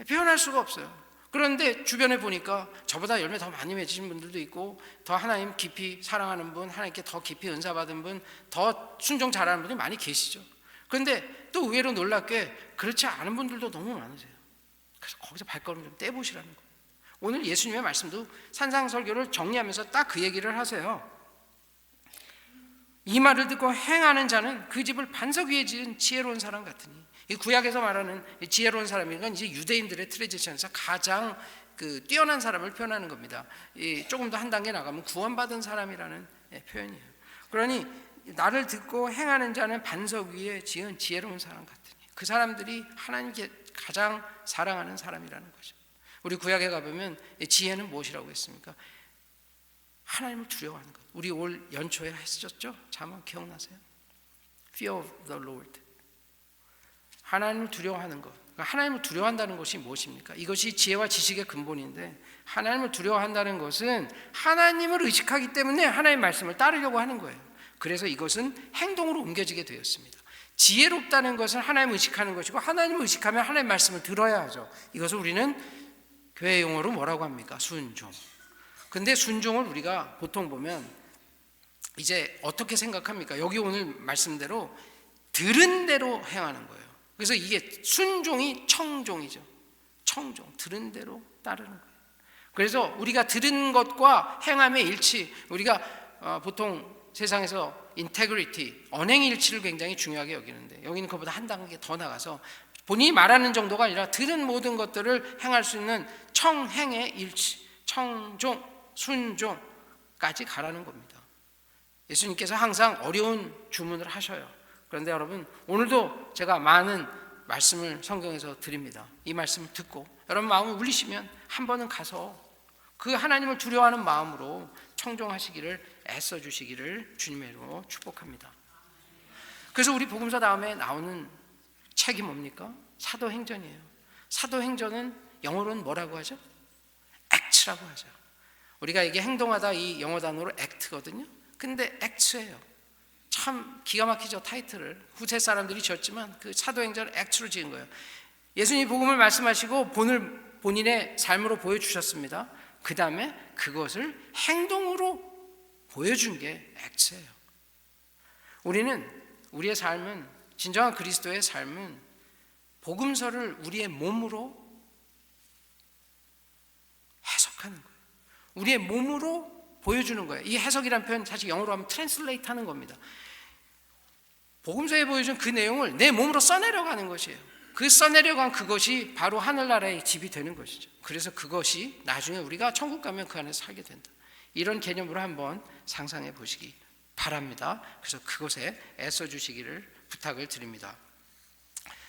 표현할 수가 없어요. 그런데 주변에 보니까 저보다 열매 더 많이 맺으신 분들도 있고 더 하나님 깊이 사랑하는 분, 하나님께 더 깊이 은사받은 분, 더 순종 잘하는 분이 많이 계시죠. 그런데 또 의외로 놀랍게 그렇지 않은 분들도 너무 많으세요. 그래서 거기서 발걸음 좀 떼보시라는 거예요. 오늘 예수님의 말씀도 산상설교를 정리하면서 딱 그 얘기를 하세요. 이 말을 듣고 행하는 자는 그 집을 반석 위에 지은 지혜로운 사람 같으니, 이 구약에서 말하는 지혜로운 사람인 건 이제 유대인들의 트레디션에서 가장 뛰어난 사람을 표현하는 겁니다. 조금 더 한 단계 나가면 구원받은 사람이라는 표현이에요. 그러니 나를 듣고 행하는 자는 반석 위에 지은 지혜로운 사람 같으니, 그 사람들이 하나님께 가장 사랑하는 사람이라는 거죠. 우리 구약에 가보면 지혜는 무엇이라고 했습니까? 하나님을 두려워하는 것. 우리 올 연초에 했었죠? 잠깐 기억나세요? Fear of the Lord. 하나님을 두려워하는 것. 그러니까 하나님을 두려워한다는 것이 무엇입니까? 이것이 지혜와 지식의 근본인데, 하나님을 두려워한다는 것은 하나님을 의식하기 때문에 하나님의 말씀을 따르려고 하는 거예요. 그래서 이것은 행동으로 옮겨지게 되었습니다. 지혜롭다는 것은 하나님을 의식하는 것이고, 하나님을 의식하면 하나님의 말씀을 들어야 하죠. 이것을 우리는 교회 용어로 뭐라고 합니까? 순종. 근데 순종을 우리가 보통 보면 이제 어떻게 생각합니까? 여기 오늘 말씀대로 들은 대로 행하는 거예요. 그래서 이게 순종이 청종이죠. 청종, 들은 대로 따르는 거예요. 그래서 우리가 들은 것과 행함의 일치, 우리가 보통 세상에서 인테그리티, 언행의 일치를 굉장히 중요하게 여기는데, 여기는 그보다 한 단계 더 나가서 본인이 말하는 정도가 아니라 들은 모든 것들을 행할 수 있는 청행의 일치, 청종, 순종까지 가라는 겁니다. 예수님께서 항상 어려운 주문을 하셔요. 그런데 여러분, 오늘도 제가 많은 말씀을 성경에서 드립니다. 이 말씀을 듣고 여러분 마음을 울리시면 한 번은 가서 그 하나님을 두려워하는 마음으로 청종하시기를 애써주시기를 주님의 이름으로 축복합니다. 그래서 우리 복음서 다음에 나오는 책이 뭡니까? 사도행전이에요. 사도행전은 영어로는 뭐라고 하죠? act라고 하죠. 우리가 이게 행동하다, 이 영어 단어로 act거든요. 근데 act예요. 참 기가 막히죠. 타이틀을 후세 사람들이 지었지만 그 사도행전을 act로 지은 거예요. 예수님이 복음을 말씀하시고 본인의 삶으로 보여주셨습니다. 그 다음에 그것을 행동으로 보여준 게 act예요. 우리의 삶은, 진정한 그리스도의 삶은 복음서를 우리의 몸으로 해석하는 거예요. 우리의 몸으로 보여주는 거예요. 이 해석이란 표현 사실 영어로 하면 트랜슬레이트 하는 겁니다. 복음서에 보여준 그 내용을 내 몸으로 써내려가는 것이에요. 그 써내려간 그것이 바로 하늘나라의 집이 되는 것이죠. 그래서 그것이 나중에 우리가 천국 가면 그 안에서 살게 된다. 이런 개념으로 한번 상상해 보시기 바랍니다. 그래서 그것에 애써 주시기를 부탁을 드립니다.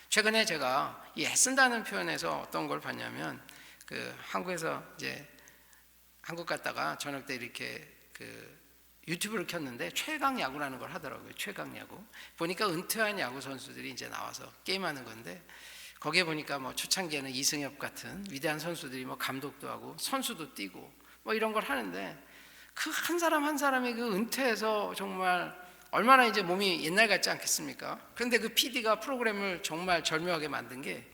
최근에 제가 이 애쓴다는 표현에서 어떤 걸 봤냐면, 한국에서 이제 한국 갔다가 저녁 때 이렇게 유튜브를 켰는데 최강 야구라는 걸 하더라고요. 최강 야구. 보니까 은퇴한 야구 선수들이 이제 나와서 게임하는 건데, 거기에 보니까 뭐 초창기에는 이승엽 같은 위대한 선수들이 뭐 감독도 하고 선수도 뛰고 뭐 이런 걸 하는데, 그 한 사람 한 사람이 그 은퇴해서 정말 얼마나 이제 몸이 옛날 같지 않겠습니까? 그런데 그 PD가 프로그램을 정말 절묘하게 만든 게,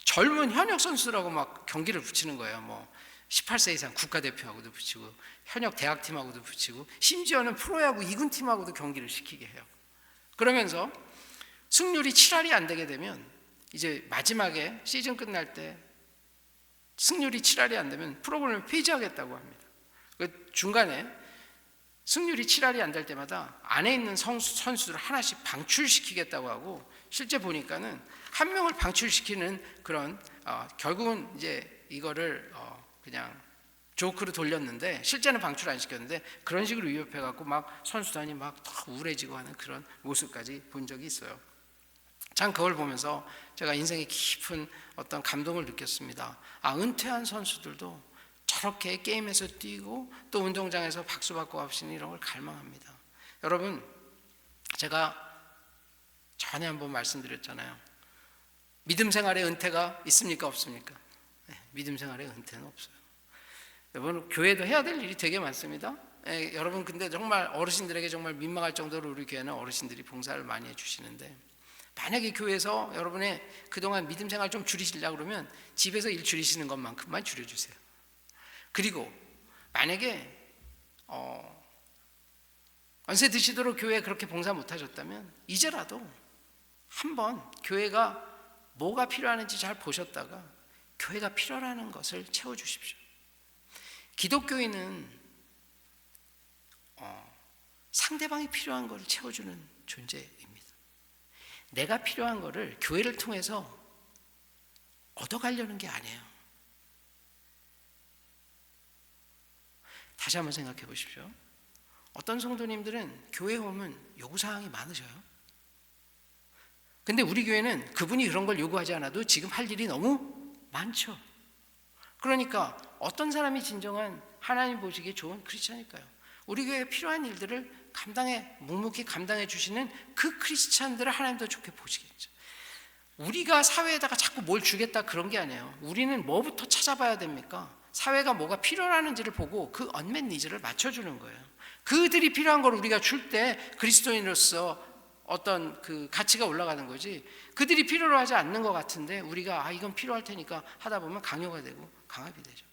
젊은 현역 선수라고 막 경기를 붙이는 거예요. 뭐 18세 이상 국가대표하고도 붙이고 현역 대학팀하고도 붙이고 심지어는 프로야구 2군 팀하고도 경기를 시키게 해요. 그러면서 승률이 7할이 안 되게 되면, 이제 마지막에 시즌 끝날 때 승률이 7할이 안 되면 프로그램을 폐지하겠다고 합니다. 그 중간에 승률이 7할이 안 될 때마다 안에 있는 선수들을 하나씩 방출시키겠다고 하고, 실제 보니까는 한 명을 방출시키는 그런 결국은 이제 이거를 그냥 조크로 돌렸는데 실제는 방출 안 시켰는데, 그런 식으로 위협해갖고 막 선수단이 막 더 우울해지고 하는 그런 모습까지 본 적이 있어요. 참 그걸 보면서 제가 인생의 깊은 어떤 감동을 느꼈습니다. 은퇴한 선수들도 저렇게 게임에서 뛰고 또 운동장에서 박수 받고 하시는 이런 걸 갈망합니다. 여러분, 제가 전에 한번 말씀드렸잖아요. 믿음 생활의 은퇴가 있습니까, 없습니까? 네, 믿음 생활의 은퇴는 없어요. 여러분, 교회도 해야 될 일이 되게 많습니다. 여러분, 근데 정말 어르신들에게 정말 민망할 정도로 우리 교회는 어르신들이 봉사를 많이 해주시는데, 만약에 교회에서 여러분의 그동안 믿음 생활 좀 줄이시려고 그러면 집에서 일 줄이시는 것만큼만 줄여주세요. 그리고 만약에 연세 드시도록 교회에 그렇게 봉사 못하셨다면 이제라도 한번 교회가 뭐가 필요하는지 잘 보셨다가 교회가 필요하는 것을 채워주십시오. 기독교인은 상대방이 필요한 것을 채워주는 존재입니다. 내가 필요한 것을 교회를 통해서 얻어가려는 게 아니에요. 다시 한번 생각해 보십시오. 어떤 성도님들은 교회에 오면 요구사항이 많으셔요. 근데 우리 교회는 그분이 그런 걸 요구하지 않아도 지금 할 일이 너무 많죠. 그러니까 어떤 사람이 진정한 하나님 보시기에 좋은 크리스찬일까요? 우리 교회에 필요한 일들을 묵묵히 감당해 주시는 그 크리스찬들을 하나님 더 좋게 보시겠죠. 우리가 사회에다가 자꾸 뭘 주겠다 그런 게 아니에요. 우리는 뭐부터 찾아봐야 됩니까? 사회가 뭐가 필요하는지를 보고 그 언맷 니즈를 맞춰주는 거예요. 그들이 필요한 걸 우리가 줄 때 그리스도인으로서 어떤 그 가치가 올라가는 거지, 그들이 필요로 하지 않는 것 같은데 우리가 이건 필요할 테니까 하다 보면 강요가 되고 강압이 되죠.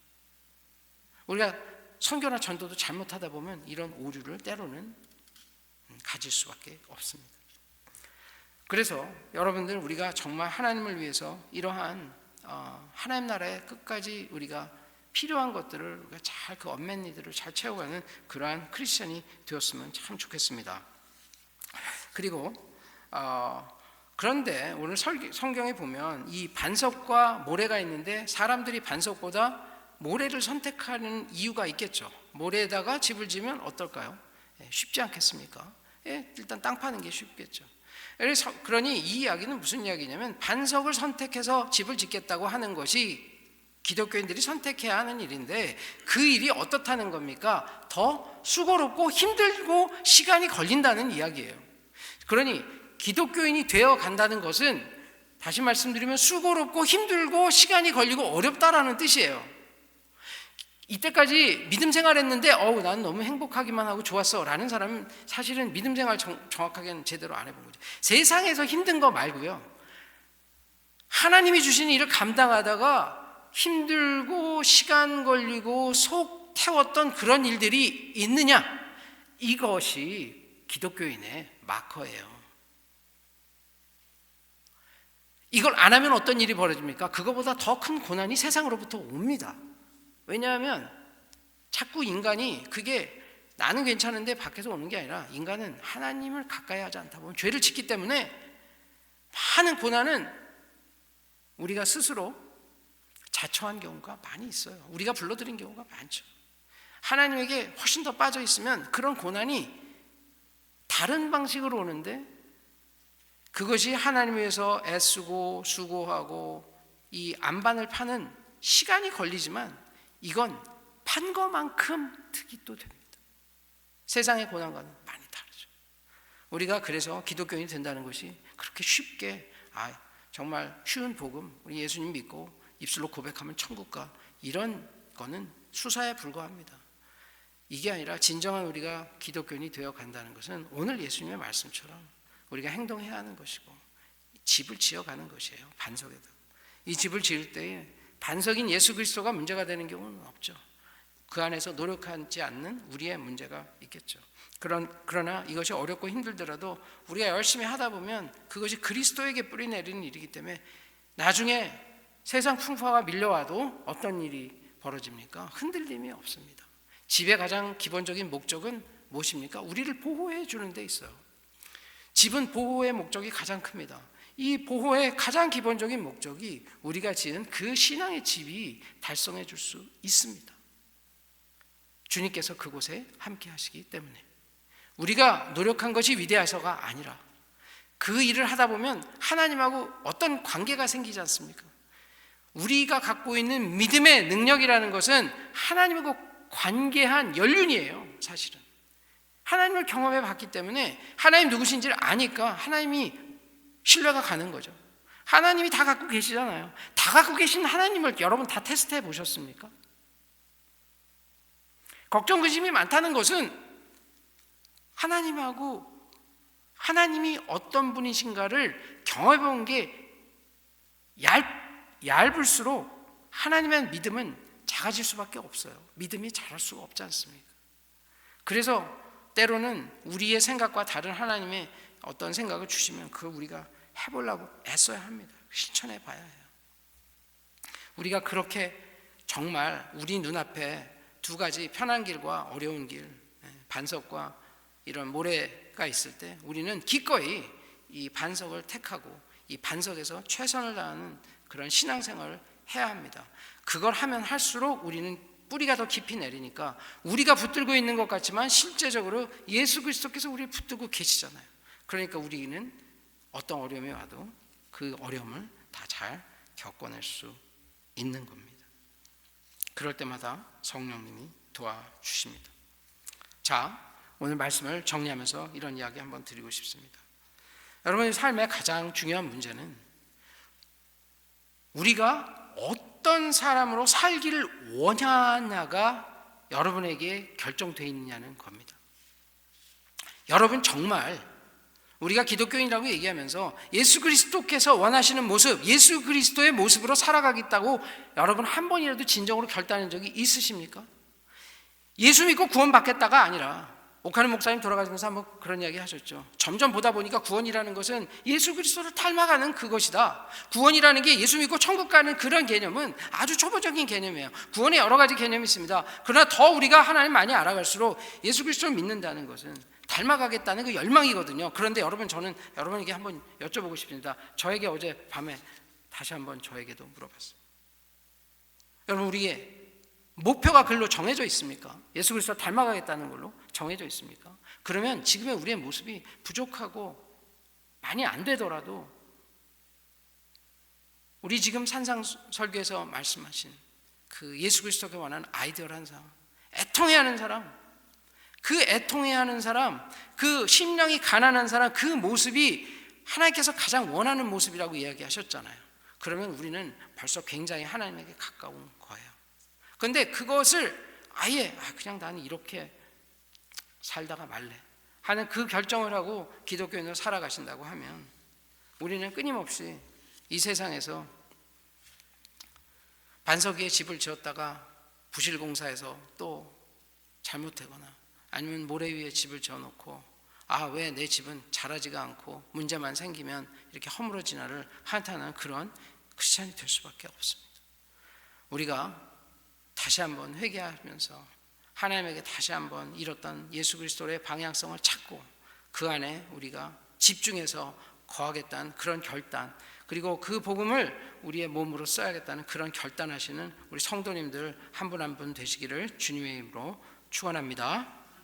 우리가 선교나 전도도 잘못하다 보면 이런 오류를 때로는 가질 수밖에 없습니다. 그래서 여러분들, 우리가 정말 하나님을 위해서 이러한 하나님 나라의 끝까지 우리가 필요한 것들을 우리가 잘 그 언맷 니드를 잘 채워가는 그러한 크리스천이 되었으면 참 좋겠습니다. 그리고 그런데 오늘 성경에 보면 이 반석과 모래가 있는데 사람들이 반석보다 모래를 선택하는 이유가 있겠죠. 모래에다가 집을 지으면 어떨까요? 쉽지 않겠습니까? 일단 땅 파는 게 쉽겠죠. 그러니 이 이야기는 무슨 이야기냐면, 반석을 선택해서 집을 짓겠다고 하는 것이 기독교인들이 선택해야 하는 일인데, 그 일이 어떻다는 겁니까? 더 수고롭고 힘들고 시간이 걸린다는 이야기예요. 그러니 기독교인이 되어 간다는 것은, 다시 말씀드리면, 수고롭고 힘들고 시간이 걸리고 어렵다라는 뜻이에요. 이때까지 믿음 생활했는데 난 너무 행복하기만 하고 좋았어 라는 사람은 사실은 믿음 생활 정확하게는 제대로 안 해본 거죠. 세상에서 힘든 거 말고요, 하나님이 주신 일을 감당하다가 힘들고 시간 걸리고 속 태웠던 그런 일들이 있느냐, 이것이 기독교인의 마커예요. 이걸 안 하면 어떤 일이 벌어집니까? 그거보다 더 큰 고난이 세상으로부터 옵니다. 왜냐하면 자꾸 인간이 그게 나는 괜찮은데 밖에서 오는 게 아니라 인간은 하나님을 가까이 하지 않다 보면 죄를 짓기 때문에 많은 고난은 우리가 스스로 자초한 경우가 많이 있어요. 우리가 불러들인 경우가 많죠. 하나님에게 훨씬 더 빠져 있으면 그런 고난이 다른 방식으로 오는데 그것이 하나님 위해서 애쓰고 수고하고 이 안반을 파는 시간이 걸리지만 이건 판 것만큼 득이 또 됩니다. 세상의 고난과는 많이 다르죠. 우리가 그래서 기독교인이 된다는 것이 그렇게 쉽게 정말 쉬운 복음, 우리 예수님 믿고 입술로 고백하면 천국 가, 이런 거는 수사에 불과합니다. 이게 아니라 진정한 우리가 기독교인이 되어 간다는 것은 오늘 예수님의 말씀처럼 우리가 행동해야 하는 것이고 집을 지어가는 것이에요. 반석에다. 이 집을 지을 때에 반석인 예수 그리스도가 문제가 되는 경우는 없죠. 그 안에서 노력하지 않는 우리의 문제가 있겠죠. 그러나 이것이 어렵고 힘들더라도 우리가 열심히 하다 보면 그것이 그리스도에게 뿌리 내리는 일이기 때문에 나중에 세상 풍파가 밀려와도 어떤 일이 벌어집니까? 흔들림이 없습니다. 집의 가장 기본적인 목적은 무엇입니까? 우리를 보호해 주는 데 있어요. 집은 보호의 목적이 가장 큽니다. 이 보호의 가장 기본적인 목적이 우리가 지은 그 신앙의 집이 달성해 줄 수 있습니다. 주님께서 그곳에 함께 하시기 때문에 우리가 노력한 것이 위대해서가 아니라 그 일을 하다 보면 하나님하고 어떤 관계가 생기지 않습니까? 우리가 갖고 있는 믿음의 능력이라는 것은 하나님하고 관계한 연륜이에요. 사실은 하나님을 경험해 봤기 때문에 하나님 누구신지를 아니까 하나님이 신뢰가 가는 거죠. 하나님이 다 갖고 계시잖아요. 다 갖고 계신 하나님을 여러분 다 테스트해 보셨습니까? 걱정 근심이 많다는 것은 하나님이 어떤 분이신가를 경험해 본 게 얇을수록 하나님의 믿음은 작아질 수밖에 없어요. 믿음이 자랄 수가 없지 않습니까? 그래서 때로는 우리의 생각과 다른 하나님의 어떤 생각을 주시면 그걸 우리가 해보려고 애써야 합니다. 실천해 봐야 해요. 우리가 그렇게 정말 우리 눈앞에 두 가지 편한 길과 어려운 길, 반석과 이런 모래가 있을 때 우리는 기꺼이 이 반석을 택하고 이 반석에서 최선을 다하는 그런 신앙생활을 해야 합니다. 그걸 하면 할수록 우리는 뿌리가 더 깊이 내리니까 우리가 붙들고 있는 것 같지만 실제적으로 예수 그리스도께서 우리를 붙들고 계시잖아요. 그러니까 우리는 어떤 어려움이 와도 그 어려움을 다 잘 겪어낼 수 있는 겁니다. 그럴 때마다 성령님이 도와주십니다. 자, 오늘 말씀을 정리하면서 이런 이야기 한번 드리고 싶습니다. 여러분의 삶의 가장 중요한 문제는 우리가 어떤 사람으로 살기를 원하냐가 여러분에게 결정되어 있느냐는 겁니다. 여러분 정말 우리가 기독교인이라고 얘기하면서 예수 그리스도께서 원하시는 모습, 예수 그리스도의 모습으로 살아가겠다고 여러분 한 번이라도 진정으로 결단한 적이 있으십니까? 예수 믿고 구원받겠다가 아니라 오카는 목사님 돌아가시면서 한번 그런 이야기 하셨죠. 점점 보다 보니까 구원이라는 것은 예수 그리스도를 닮아가는 그것이다. 구원이라는 게 예수 믿고 천국 가는 그런 개념은 아주 초보적인 개념이에요. 구원에 여러 가지 개념이 있습니다. 그러나 더 우리가 하나님 많이 알아갈수록 예수 그리스도를 믿는다는 것은 닮아가겠다는 그 열망이거든요. 그런데 여러분, 저는 여러분에게 한번 여쭤보고 싶습니다. 저에게 어제 밤에 다시 한번 저에게도 물어봤어요. 여러분, 우리의 목표가 글로 정해져 있습니까? 예수 그리스도 닮아가겠다는 걸로 정해져 있습니까? 그러면 지금의 우리의 모습이 부족하고 많이 안 되더라도 우리 지금 산상설교에서 말씀하신 그 예수 그리스도께 원하는 아이디어라는 사람, 애통해하는 사람, 그 애통해하는 사람, 그 심령이 가난한 사람, 그 모습이 하나님께서 가장 원하는 모습이라고 이야기하셨잖아요. 그러면 우리는 벌써 굉장히 하나님에게 가까운 거예요. 그런데 그것을 아예 그냥 나는 이렇게 살다가 말래 하는 그 결정을 하고 기독교인으로 살아가신다고 하면 우리는 끊임없이 이 세상에서 반석 위에 집을 지었다가 부실공사에서 또 잘못되거나 아니면 모래 위에 집을 지어놓고 왜 내 집은 자라지가 않고 문제만 생기면 이렇게 허물어지나를 한탄하는 그런 크리스찬이 될 수밖에 없습니다. 우리가 다시 한번 회개하면서 하나님에게 다시 한번 잃었던 예수 그리스도의 방향성을 찾고 그 안에 우리가 집중해서 거하겠다는 그런 결단, 그리고 그 복음을 우리의 몸으로 써야겠다는 그런 결단하시는 우리 성도님들 한 분 한 분 되시기를 주님의 이름으로 축원합니다.